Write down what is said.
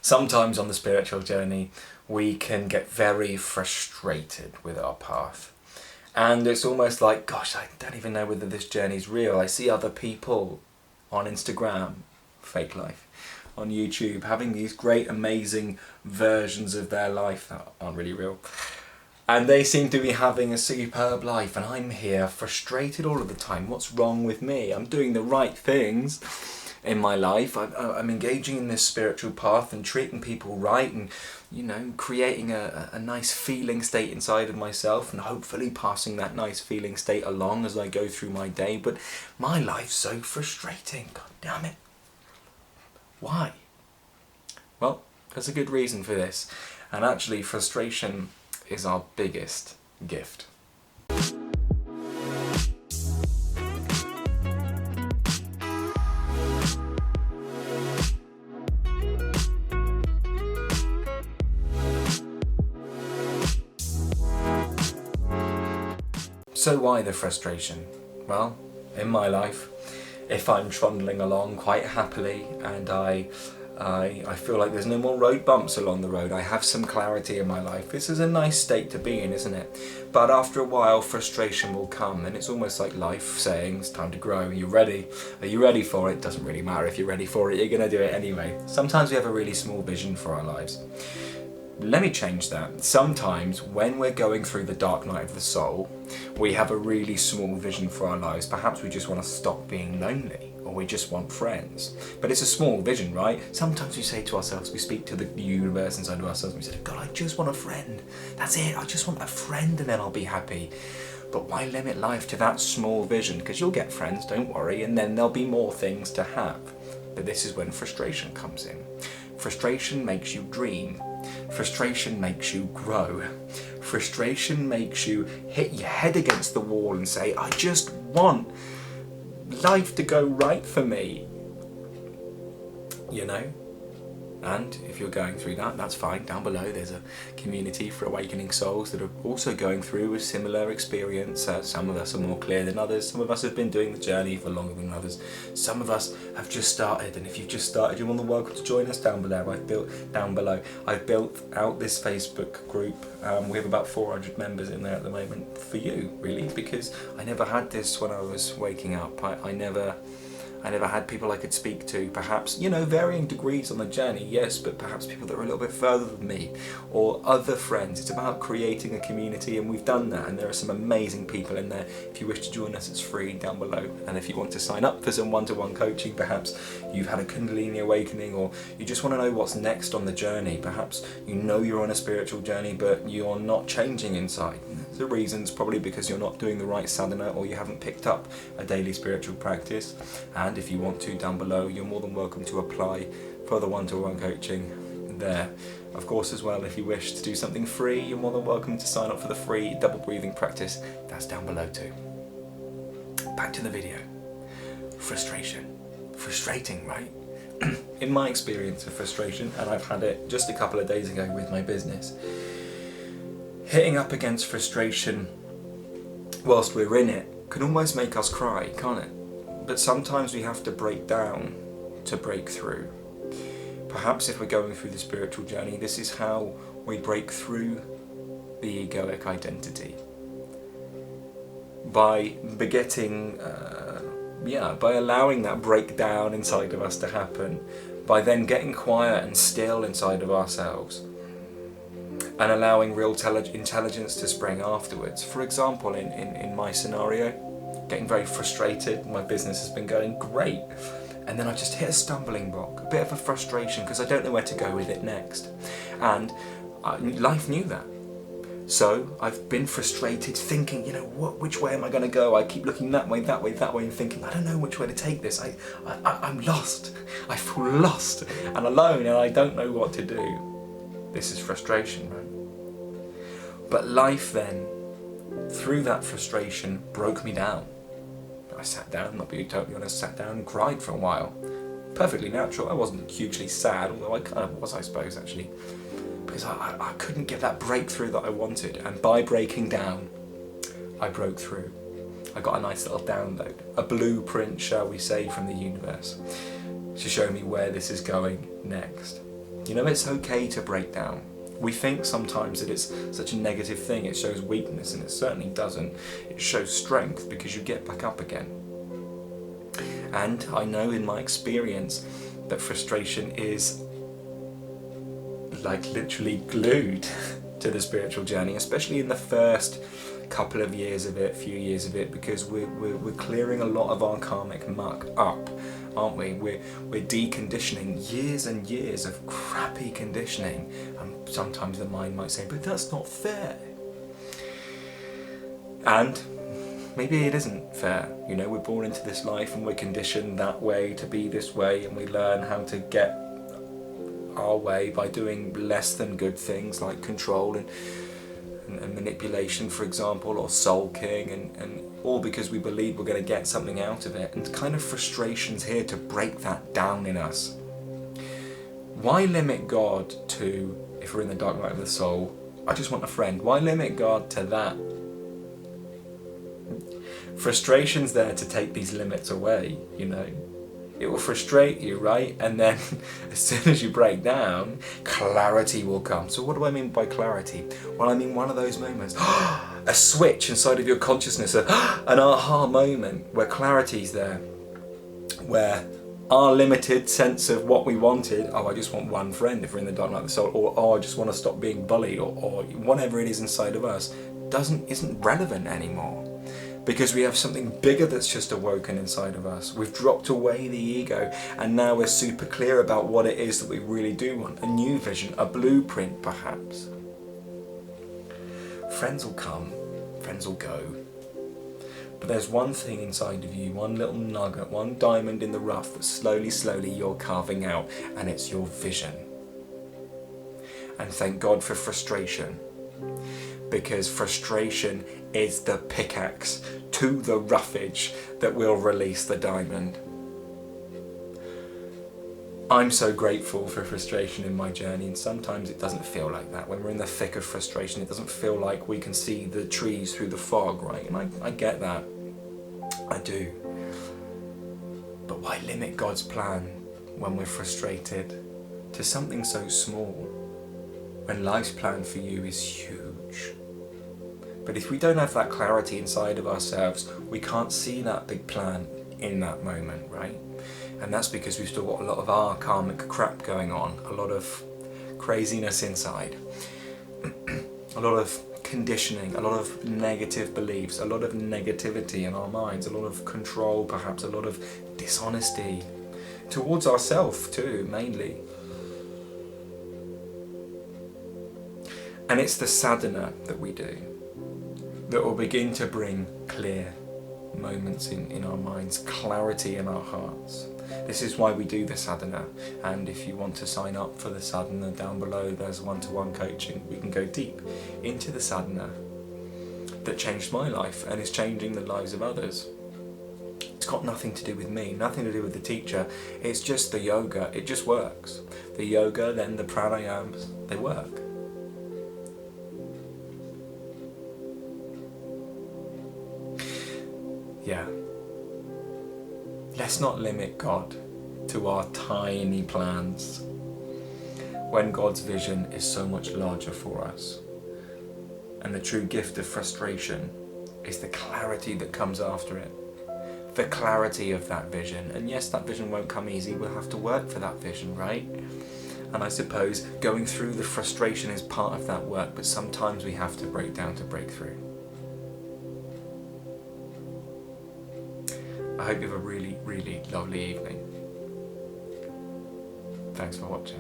Sometimes on the spiritual journey, we can get very frustrated with our path. And it's almost like, gosh, I don't even know whether this journey is real. I see other people on Instagram, fake life, on YouTube, having these great, amazing versions of their life that aren't really real. And they seem to be having a superb life, and I'm here frustrated all of the time. What's wrong with me? I'm doing the right things in my life. I'm engaging in this spiritual path and treating people right, and creating a nice feeling state inside of myself, and hopefully passing that nice feeling state along as I go through my day. But my life's so frustrating. God damn it. Why? Well, there's a good reason for this. And actually, frustration is our biggest gift. So why the frustration? Well, in my life, if I'm trundling along quite happily and I feel like there's no more road bumps along the road, I have some clarity in my life, this is a nice state to be in, isn't it? But after a while, frustration will come, and it's almost like life saying, it's time to grow. Are you ready? Are you ready for it? Doesn't really matter if you're ready for it, you're going to do it anyway. Sometimes we have a really small vision for our lives. Let me change that. Sometimes when we're going through the dark night of the soul, we have a really small vision for our lives. Perhaps we just want to stop being lonely, or we just want friends. But it's a small vision, right? Sometimes we say to ourselves, we speak to the universe inside of ourselves, and we say, God, I just want a friend. That's it, I just want a friend, and then I'll be happy. But why limit life to that small vision? Because you'll get friends, don't worry, and then there'll be more things to have. But this is when frustration comes in. Frustration makes you dream. Frustration makes you grow. Frustration makes you hit your head against the wall and say, I just want life to go right for me. And if you're going through that, that's fine. Down below there's a community for awakening souls that are also going through a similar experience. Some of us are more clear than others. Some of us have been doing the journey for longer than others. Some of us have just started, and if you've just started, you're more than welcome to join us down below. I've built out this Facebook group. We have about 400 members in there at the moment for you, really, because I never had this when I was waking up. I never had people I could speak to, perhaps, varying degrees on the journey, yes, but perhaps people that are a little bit further than me, or other friends. It's about creating a community, and we've done that, and there are some amazing people in there. If you wish to join us, it's free down below. And if you want to sign up for some one-to-one coaching, perhaps you've had a Kundalini awakening, or you just want to know what's next on the journey, perhaps you're on a spiritual journey, but you're not changing inside. The reason's probably because you're not doing the right sadhana, or you haven't picked up a daily spiritual practice. And if you want to, down below, you're more than welcome to apply for the one-to-one coaching there. Of course, as well, if you wish to do something free, you're more than welcome to sign up for the free double breathing practice. That's down below too. Back to the video. Frustration. Frustrating, right? In my experience of frustration, and I've had it just a couple of days ago with my business, hitting up against frustration whilst we're in it can almost make us cry, can't it? But sometimes we have to break down to break through. Perhaps if we're going through the spiritual journey, this is how we break through the egoic identity. By begetting, by allowing that breakdown inside of us to happen, by then getting quiet and still inside of ourselves, and allowing real intelligence to spring afterwards. For example, in my scenario, getting very frustrated, my business has been going great, and then I just hit a stumbling block, a bit of a frustration, because I don't know where to go with it next. And life knew that. So I've been frustrated, thinking, which way am I going to go? I keep looking that way, and thinking, I don't know which way to take this. I'm lost. I feel lost and alone, and I don't know what to do. This is frustration, right? But life then, through that frustration, broke me down. I sat down, not being totally honest, sat down and cried for a while. Perfectly natural. I wasn't hugely sad, although I kind of was, I suppose, actually. Because I couldn't get that breakthrough that I wanted. And by breaking down, I broke through. I got a nice little download. A blueprint, shall we say, from the universe, to show me where this is going next. You know, it's okay to break down. We think sometimes that it's such a negative thing, it shows weakness, and it certainly doesn't. It shows strength, because you get back up again. And I know in my experience that frustration is like literally glued to the spiritual journey, especially in the first couple of years of it, few years of it, because we're clearing a lot of our karmic muck up, aren't we? We're deconditioning years and years of crappy conditioning, and sometimes the mind might say, but that's not fair. And maybe it isn't fair. You know, we're born into this life and we're conditioned that way, to be this way, and we learn how to get our way by doing less than good things like control and manipulation, for example, or sulking, and all because we believe we're going to get something out of it. And kind of frustration's here to break that down in us. Why limit God to, if we're in the dark night of the soul, I just want a friend? Why limit God to that? Frustration's there to take these limits away, you know. It will frustrate you, right? And then as soon as you break down, clarity will come. So what do I mean by clarity? Well, I mean one of those moments, a switch inside of your consciousness, an aha moment where clarity's there, where our limited sense of what we wanted, oh, I just want one friend if we're in the dark night of the soul, or oh, I just want to stop being bullied, or whatever it is inside of us, isn't relevant anymore. Because we have something bigger that's just awoken inside of us. We've dropped away the ego, and now we're super clear about what it is that we really do want. A new vision, a blueprint perhaps. Friends will come, friends will go. But there's one thing inside of you, one little nugget, one diamond in the rough that slowly you're carving out, and it's your vision. And thank God for frustration. Because frustration is the pickaxe to the roughage that will release the diamond. I'm so grateful for frustration in my journey, and sometimes it doesn't feel like that. When we're in the thick of frustration, it doesn't feel like we can see the trees through the fog, right? And I get that. I do. But why limit God's plan when we're frustrated to something so small, when life's plan for you is huge? But if we don't have that clarity inside of ourselves, we can't see that big plan in that moment, right? And that's because we've still got a lot of our karmic crap going on, a lot of craziness inside, a lot of conditioning, a lot of negative beliefs, a lot of negativity in our minds, a lot of control perhaps, a lot of dishonesty towards ourselves too, mainly. And it's the sadhana that we do that will begin to bring clear moments in our minds, clarity in our hearts. This is why we do the sadhana, and if you want to sign up for the sadhana, down below there's one-to-one coaching. We can go deep into the sadhana that changed my life and is changing the lives of others. It's got nothing to do with me, nothing to do with the teacher, it's just the yoga, it just works. The yoga, then the pranayams, they work. Yeah. Let's not limit God to our tiny plans when God's vision is so much larger for us. And the true gift of frustration is the clarity that comes after it. The clarity of that vision. And yes, that vision won't come easy. We'll have to work for that vision, right? And I suppose going through the frustration is part of that work, but sometimes we have to break down to break through. I hope you have a really, really lovely evening. Thanks for watching.